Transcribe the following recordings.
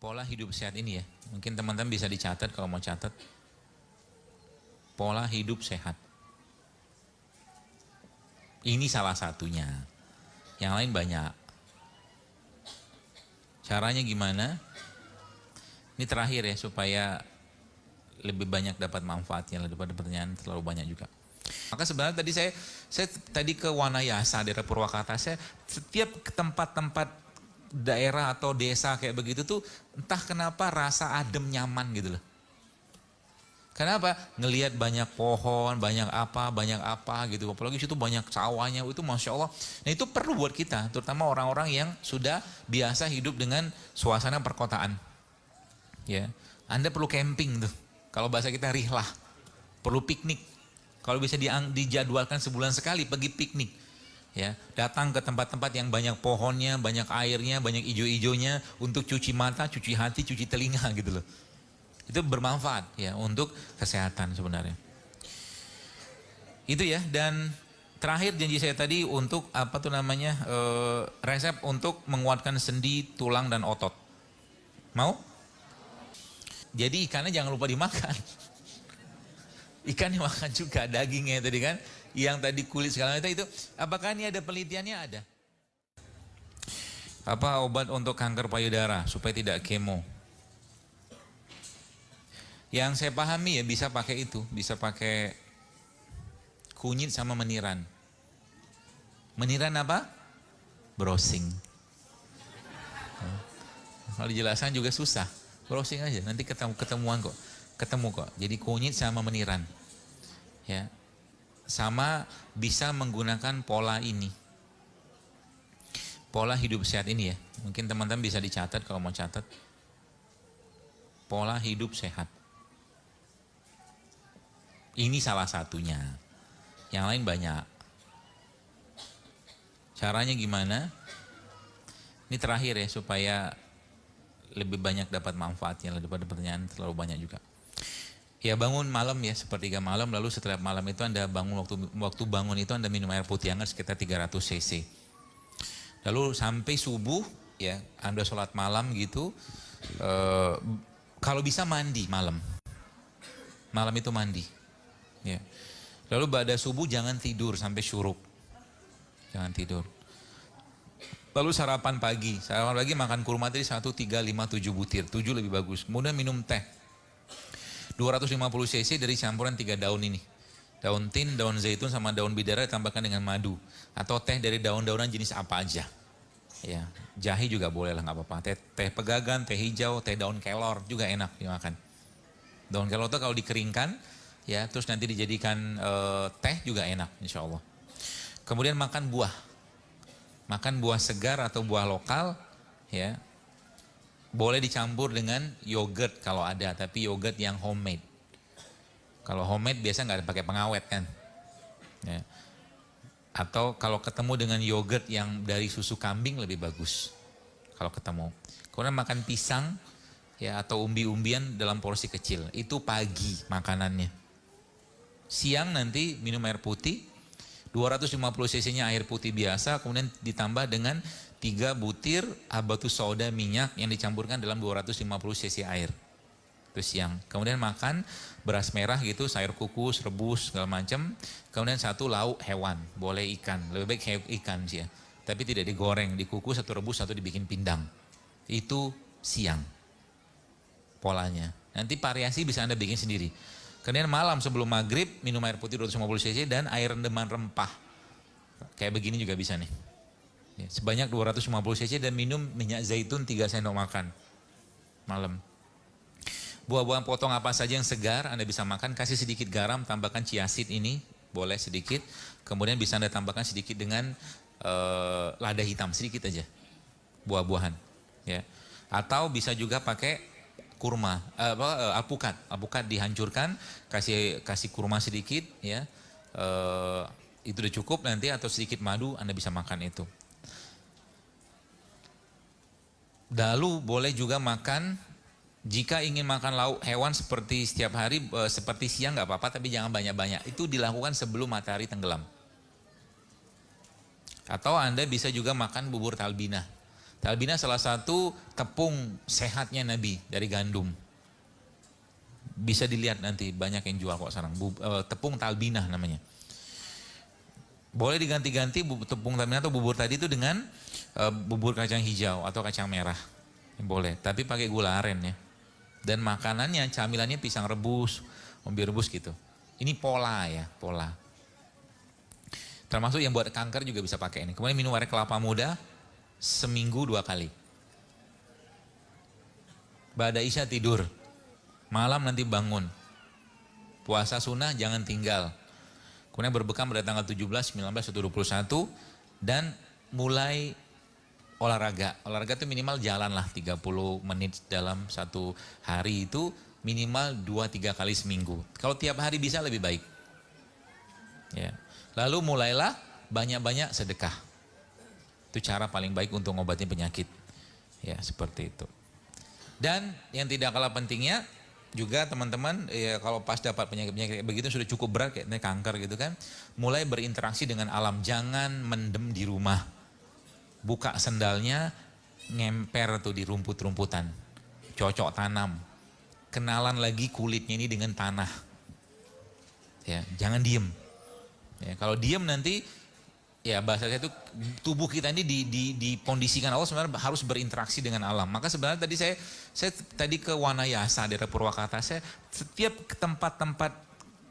pola hidup sehat ini ya. Mungkin teman-teman bisa dicatat kalau mau catat. Pola hidup sehat. Ini salah satunya. Yang lain banyak. Caranya gimana? Ini terakhir ya supaya lebih banyak dapat manfaatnya daripada pertanyaan terlalu banyak juga. Maka sebenarnya tadi saya tadi ke Wanayasa daerah Purwakarta, saya setiap ke tempat-tempat daerah atau desa kayak begitu tuh entah kenapa rasa adem nyaman gitu loh. Kenapa? Ngelihat banyak pohon, banyak apa gitu. Apalagi situ banyak sawahnya, itu Masya Allah. Nah itu perlu buat kita, terutama orang-orang yang sudah biasa hidup dengan suasana perkotaan. Ya, Anda perlu camping tuh. Kalau bahasa kita rihlah, perlu piknik. Kalau bisa dijadwalkan sebulan sekali pergi piknik. Ya, datang ke tempat-tempat yang banyak pohonnya, banyak airnya, banyak ijo-ijonya untuk cuci mata, cuci hati, cuci telinga gitu loh. Itu bermanfaat ya untuk kesehatan sebenarnya. Itu ya, dan terakhir janji saya tadi untuk apa tuh namanya resep untuk menguatkan sendi, tulang dan otot. Mau? Jadi ikannya jangan lupa dimakan. Ikan dimakan juga, dagingnya tadi kan, yang tadi kulit segala macam itu. Apakah ini ada penelitiannya? Ada. Apa obat untuk kanker payudara supaya tidak kemo? Yang saya pahami ya bisa pakai itu, bisa pakai kunyit sama meniran. Meniran apa? Browsing. Kalau dijelaskan juga susah. Browsing aja, nanti ketemuan kok. Ketemu kok. Jadi kunyit sama meniran. Ya. Sama bisa menggunakan pola ini. Pola hidup sehat ini ya. Mungkin teman-teman bisa dicatat kalau mau catat. Pola hidup sehat. Ini salah satunya. Yang lain banyak. Caranya gimana? Ini terakhir ya supaya lebih banyak dapat manfaatnya daripada pertanyaan terlalu banyak juga. Ya bangun malam ya, sepertiga malam, lalu setelah malam itu Anda bangun, waktu bangun itu Anda minum air putih hangat sekitar 300 cc. Lalu sampai subuh ya, Anda sholat malam gitu, kalau bisa mandi malam. Malam itu mandi. Ya. Lalu pada subuh jangan tidur sampai syuruk. Jangan tidur. Lalu sarapan pagi makan kurma tadi 1, 3, 5, 7 butir, 7 lebih bagus. Kemudian minum teh. 250 cc dari campuran 3 daun ini. Daun tin, daun zaitun sama daun bidara ditambahkan dengan madu. Atau teh dari daun-daunan jenis apa aja. Ya, jahe juga boleh lah, nggak apa-apa. Teh pegagan, teh hijau, teh daun kelor juga enak dimakan. Daun kelor itu kalau dikeringkan, ya terus nanti dijadikan teh juga enak, insya Allah. Kemudian makan buah. Makan buah segar atau buah lokal, ya. Boleh dicampur dengan yogurt kalau ada, tapi yogurt yang homemade. Kalau homemade biasa nggak ada pakai pengawet kan. Ya. Atau kalau ketemu dengan yogurt yang dari susu kambing lebih bagus. Kalau ketemu. Kemudian makan pisang, ya atau umbi-umbian dalam porsi kecil. Itu pagi makanannya. Siang nanti minum air putih. 250 cc-nya air putih biasa, kemudian ditambah dengan 3 butir habatus sauda minyak yang dicampurkan dalam 250 cc air. Itu siang. Kemudian makan beras merah gitu, sayur kukus, rebus, segala macam. Kemudian 1 lauk hewan, boleh ikan. Lebih baik ikan sih ya. Tapi tidak digoreng, dikukus atau rebus atau dibikin pindang. Itu siang. Polanya. Nanti variasi bisa Anda bikin sendiri. Kemudian malam sebelum maghrib minum air putih 250 cc dan air rendaman rempah. Kayak begini juga bisa nih. Ya, sebanyak 250 cc dan minum minyak zaitun 3 sendok makan. Malam. Buah-buahan potong apa saja yang segar Anda bisa makan. Kasih sedikit garam, tambahkan chia seed ini. Boleh sedikit. Kemudian bisa Anda tambahkan sedikit dengan lada hitam. Sedikit aja. Buah-buahan. Ya. Atau bisa juga pakai kurma, alpukat dihancurkan, kasih kurma sedikit, ya, itu udah cukup nanti, atau sedikit madu Anda bisa makan itu. Lalu boleh juga makan, jika ingin makan lauk hewan seperti setiap hari, seperti siang nggak apa-apa, tapi jangan banyak-banyak. Itu dilakukan sebelum matahari tenggelam. Atau Anda bisa juga makan bubur talbinah. Talbina salah satu tepung sehatnya Nabi dari gandum. Bisa dilihat nanti banyak yang jual kok sekarang. Tepung talbinah namanya. Boleh diganti-ganti tepung talbinah atau bubur tadi itu dengan bubur kacang hijau atau kacang merah. Boleh, tapi pakai gula aren ya. Dan makanannya, camilannya pisang rebus, ubi rebus gitu. Ini pola ya, pola. Termasuk yang buat kanker juga bisa pakai ini. Kemudian minum air kelapa muda seminggu 2 kali. Ba'da isya tidur. Malam nanti bangun. Puasa sunnah jangan tinggal. Kemudian berbekam pada tanggal 17, 19, 21 dan mulai olahraga. Olahraga itu minimal jalan lah 30 menit dalam satu hari itu minimal 2-3 kali seminggu. Kalau tiap hari bisa lebih baik. Ya. Lalu mulailah banyak-banyak sedekah. Itu cara paling baik untuk ngobatin penyakit. Ya, seperti itu. Dan yang tidak kalah pentingnya juga teman-teman ya kalau pas dapat penyakit-penyakit begitu sudah cukup berat kayak kanker gitu kan, mulai berinteraksi dengan alam, jangan mendem di rumah. Buka sendalnya, ngemper tuh di rumput-rumputan, cocok tanam, kenalan lagi kulitnya ini dengan tanah, ya jangan diem, ya kalau diem nanti, ya bahasa saya itu tubuh kita ini dikondisikan Allah sebenarnya harus berinteraksi dengan alam. Maka sebenarnya tadi saya tadi ke Wanayasa daerah Purwakarta, saya setiap tempat-tempat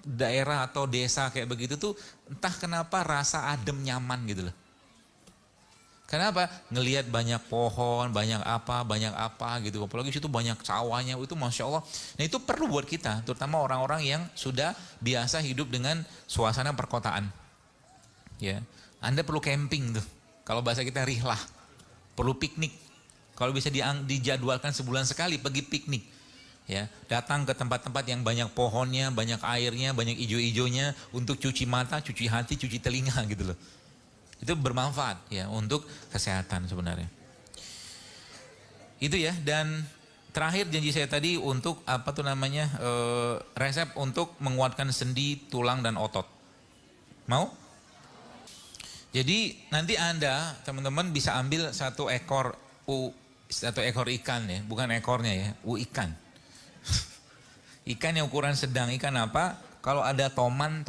daerah atau desa kayak begitu tuh entah kenapa rasa adem nyaman gitu loh. Kenapa? Ngelihat banyak pohon, banyak apa gitu. Apalagi situ banyak sawahnya, itu Masya Allah. Nah itu perlu buat kita, terutama orang-orang yang sudah biasa hidup dengan suasana perkotaan. Ya, Anda perlu camping tuh. Kalau bahasa kita rihlah, perlu piknik. Kalau bisa dijadwalkan sebulan sekali, pergi piknik. Ya, datang ke tempat-tempat yang banyak pohonnya, banyak airnya, banyak ijo-ijonya, untuk cuci mata, cuci hati, cuci telinga gitu loh. Itu bermanfaat ya untuk kesehatan sebenarnya. Itu ya, dan terakhir janji saya tadi untuk apa tuh namanya resep untuk menguatkan sendi, tulang dan otot. Mau? Jadi nanti Anda teman-teman bisa ambil satu ekor ikan ya, bukan ekornya ya, ikan. Ikan yang ukuran sedang, ikan apa? Kalau ada toman.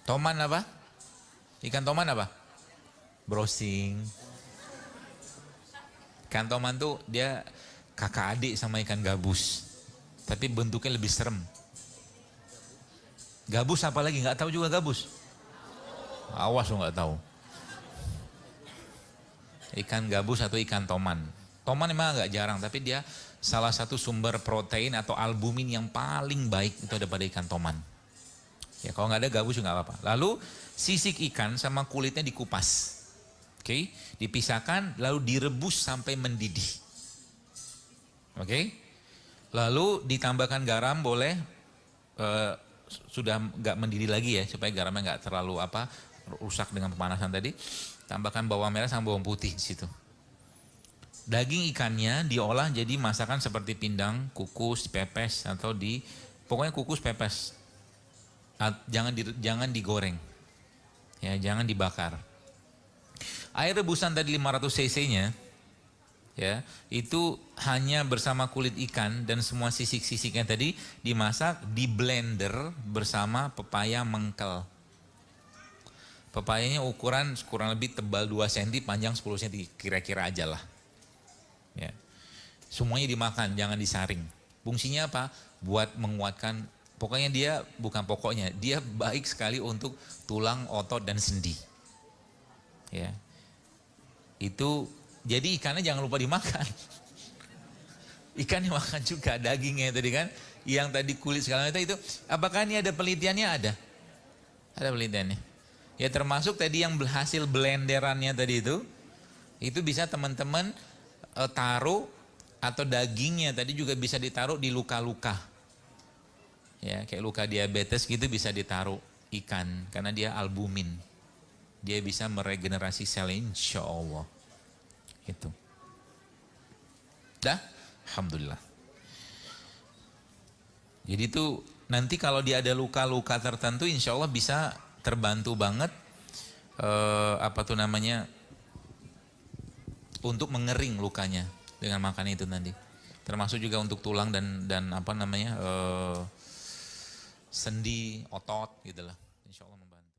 Toman apa? Ikan toman apa? Browsing. Ikan toman tuh dia kakak adik sama ikan gabus. Tapi bentuknya lebih serem. Gabus apa lagi? Nggak tahu juga gabus. Awas lo nggak tahu. Ikan gabus atau ikan toman. Toman memang agak jarang, tapi dia salah satu sumber protein atau albumin yang paling baik itu ada pada ikan toman. Ya kalau nggak ada gabus juga nggak apa-apa. Lalu sisik ikan sama kulitnya dikupas, oke, dipisahkan lalu direbus sampai mendidih, oke. Lalu ditambahkan garam boleh, sudah nggak mendidih lagi ya supaya garamnya nggak terlalu rusak dengan pemanasan tadi. Tambahkan bawang merah sama bawang putih di situ. Daging ikannya diolah jadi masakan seperti pindang, kukus, pepes atau pokoknya kukus pepes. Jangan digoreng, ya jangan dibakar. Air rebusan tadi 500 cc-nya, ya itu hanya bersama kulit ikan dan semua sisik-sisiknya tadi dimasak di blender bersama pepaya mengkel. Pepayanya ukuran kurang lebih tebal 2 cm, panjang 10 cm, kira-kira aja lah. Ya. Semuanya dimakan, jangan disaring. Fungsinya apa? Buat menguatkan. Pokoknya dia baik sekali untuk tulang, otot dan sendi. Ya. Itu jadi ikannya jangan lupa dimakan. Ikannya makan juga, dagingnya tadi kan, yang tadi kulit segala macam itu. Apakah ini ada penelitiannya? Ada penelitiannya. Ya termasuk tadi yang hasil blenderannya tadi itu bisa teman-teman taruh, atau dagingnya tadi juga bisa ditaruh di luka-luka. Ya, kayak luka diabetes gitu bisa ditaruh ikan karena dia albumin. Dia bisa meregenerasi sel insya Allah. Itu. Dah? Alhamdulillah. Jadi itu nanti kalau dia ada luka-luka tertentu insya Allah bisa terbantu banget untuk mengering lukanya dengan makan itu nanti. Termasuk juga untuk tulang dan apa namanya sendi, otot gitu lah. Insya Allah membantu.